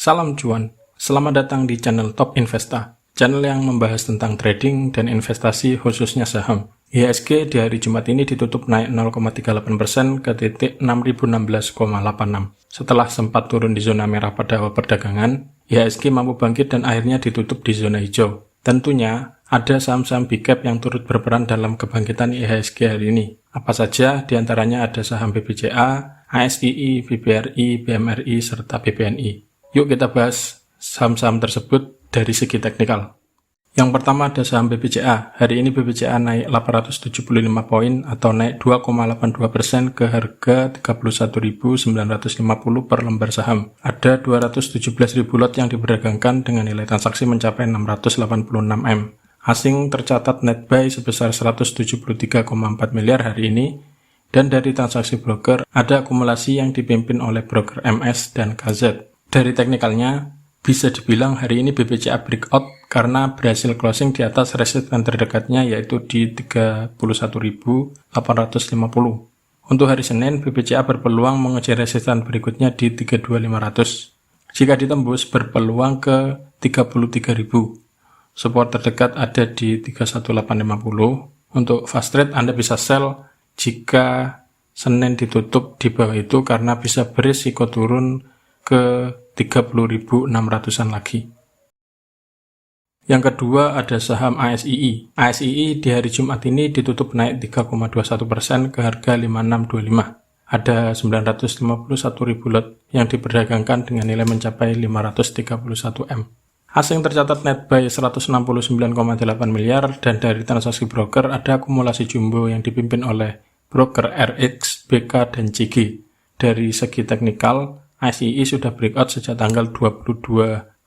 Salam cuan, selamat datang di channel Top Investa, channel yang membahas tentang trading dan investasi khususnya saham. IHSG di hari Jumat ini ditutup naik 0,38% ke titik 6016,86. Setelah sempat turun di zona merah pada awal perdagangan, IHSG mampu bangkit dan akhirnya ditutup di zona hijau. Tentunya, ada saham-saham big cap yang turut berperan dalam kebangkitan IHSG hari ini. Apa saja? Di antaranya ada saham BBCA, ASII, BBRI, BMRI, serta BBNI. Yuk kita bahas saham-saham tersebut dari segi teknikal. Yang pertama ada saham BBCA. Hari ini BBCA naik 875 poin atau naik 2,82% ke harga 31.950 per lembar saham. Ada 217.000 lot yang diperdagangkan dengan nilai transaksi mencapai 686 M. Asing tercatat net buy sebesar 173,4 miliar hari ini. Dan dari transaksi broker ada akumulasi yang dipimpin oleh broker MS dan KZ. Dari teknikalnya, bisa dibilang hari ini BBCA breakout karena berhasil closing di atas resisten terdekatnya yaitu di 31.850. Untuk hari Senin, BBCA berpeluang mengejar resisten berikutnya di 32.500. Jika ditembus, berpeluang ke 33.000. Support terdekat ada di 31850. Untuk fast trade, Anda bisa sell jika Senin ditutup di bawah itu karena bisa berisiko turun ke 30.600-an lagi. Yang kedua ada saham ASII. ASII di hari Jumat ini ditutup naik 3,21% ke harga 5625. Ada 951.000 lot yang diperdagangkan dengan nilai mencapai 531 M. Asing tercatat net buy 169,8 miliar dan dari transaksi broker ada akumulasi jumbo yang dipimpin oleh broker RX, BK, dan CG. Dari segi teknikal, ASII sudah breakout sejak tanggal 22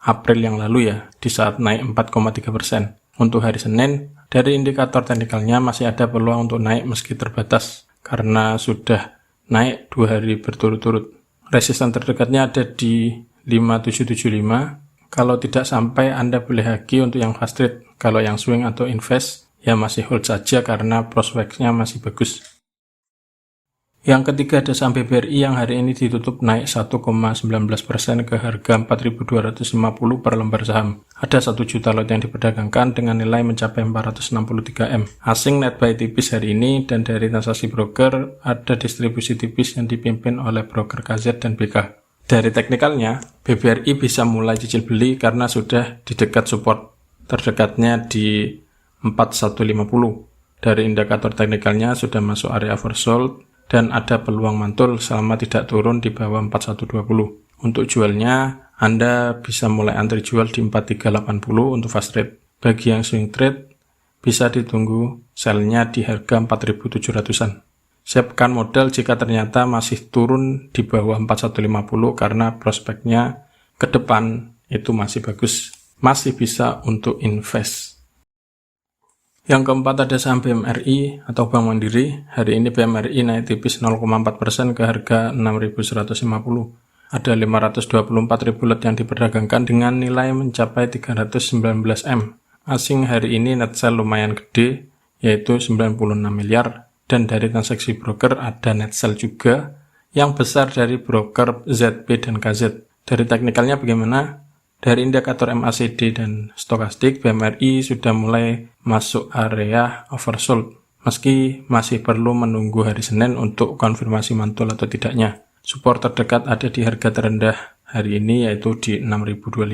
April yang lalu ya, di saat naik 4,3%. Untuk hari Senin, dari indikator teknikalnya masih ada peluang untuk naik meski terbatas, karena sudah naik 2 hari berturut-turut. Resisten terdekatnya ada di 5775. Kalau tidak sampai, Anda boleh haki untuk yang fast trade. Kalau yang swing atau invest, ya masih hold saja karena prospeknya masih bagus. Yang ketiga ada saham BBRI yang hari ini ditutup naik 1,19% ke harga 4.250 per lembar saham. Ada 1 juta lot yang diperdagangkan dengan nilai mencapai 463 M. Asing net buy tipis hari ini dan dari transaksi broker ada distribusi tipis yang dipimpin oleh broker KZ dan BK. Dari teknikalnya, BBRI bisa mulai cicil beli karena sudah di dekat support terdekatnya di 4150. Dari indikator teknikalnya sudah masuk area oversold dan ada peluang mantul selama tidak turun di bawah 4120. Untuk jualnya, Anda bisa mulai antri jual di 4380 untuk fast trade. Bagi yang swing trade, bisa ditunggu sell-nya di harga 4700-an. Siapkan modal jika ternyata masih turun di bawah 4150 karena prospeknya ke depan itu masih bagus. Masih bisa untuk invest. Yang keempat ada saham BMRI atau Bank Mandiri. Hari ini BMRI naik tipis 0,4% ke harga 6.150. Ada 524.000 lot yang diperdagangkan dengan nilai mencapai 319 M. Asing hari ini net sell lumayan gede, yaitu 96 miliar. Dan dari transaksi broker ada net sell juga, yang besar dari broker ZP dan KZ. Dari teknikalnya bagaimana? Dari indikator MACD dan stokastik, BMRI sudah mulai masuk area oversold, meski masih perlu menunggu hari Senin untuk konfirmasi mantul atau tidaknya. Support terdekat ada di harga terendah hari ini yaitu di 6.025.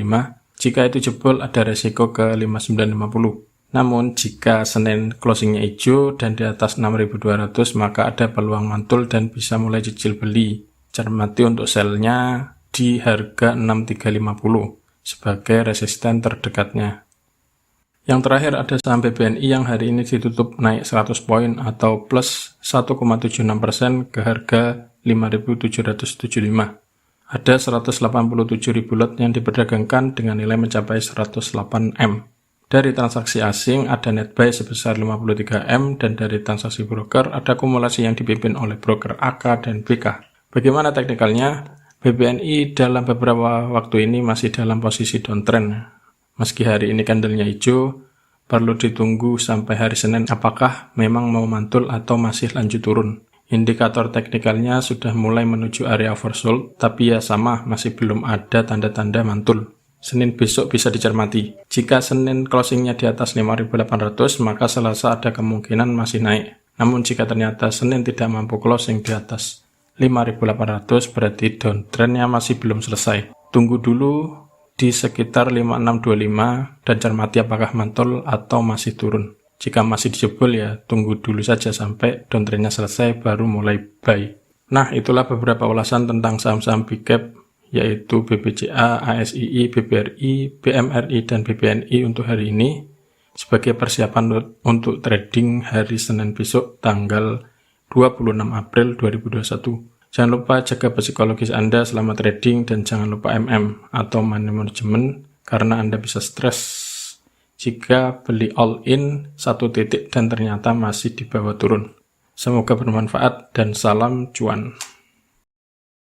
Jika itu jebol ada resiko ke 5.950. Namun jika Senin closingnya hijau dan di atas 6.200 maka ada peluang mantul dan bisa mulai cicil beli. Cermati untuk sell-nya di harga 6.350. sebagai resisten terdekatnya. Yang terakhir ada saham BBNI yang hari ini ditutup naik 100 poin atau plus 1,76% ke harga 5.775. Ada 187.000 lot yang diperdagangkan dengan nilai mencapai 108 M. Dari transaksi asing ada net buy sebesar 53 M dan dari transaksi broker ada akumulasi yang dipimpin oleh broker AK dan BK. Bagaimana teknikalnya? BBNI dalam beberapa waktu ini masih dalam posisi downtrend. Meski hari ini candlenya hijau, perlu ditunggu sampai hari Senin apakah memang mau mantul atau masih lanjut turun. Indikator teknikalnya sudah mulai menuju area oversold, tapi ya sama, masih belum ada tanda-tanda mantul. Senin besok bisa dicermati. Jika Senin closingnya di atas 5.800, maka Selasa ada kemungkinan masih naik. Namun jika ternyata Senin tidak mampu closing di atas 5.800, berarti downtrendnya masih belum selesai. Tunggu dulu di sekitar 5625 dan cermati apakah mantul atau masih turun. Jika masih dijebol ya tunggu dulu saja sampai downtrendnya selesai baru mulai buy. Nah, itulah beberapa ulasan tentang saham-saham big cap yaitu BBCA, ASII, BBRI, BMRI, dan BBNI untuk hari ini sebagai persiapan untuk trading hari Senin besok tanggal 26 April 2021. Jangan lupa jaga psikologis Anda selama trading dan jangan lupa MM atau money management karena Anda bisa stres jika beli all in satu titik dan ternyata masih di bawah turun. Semoga bermanfaat dan salam cuan.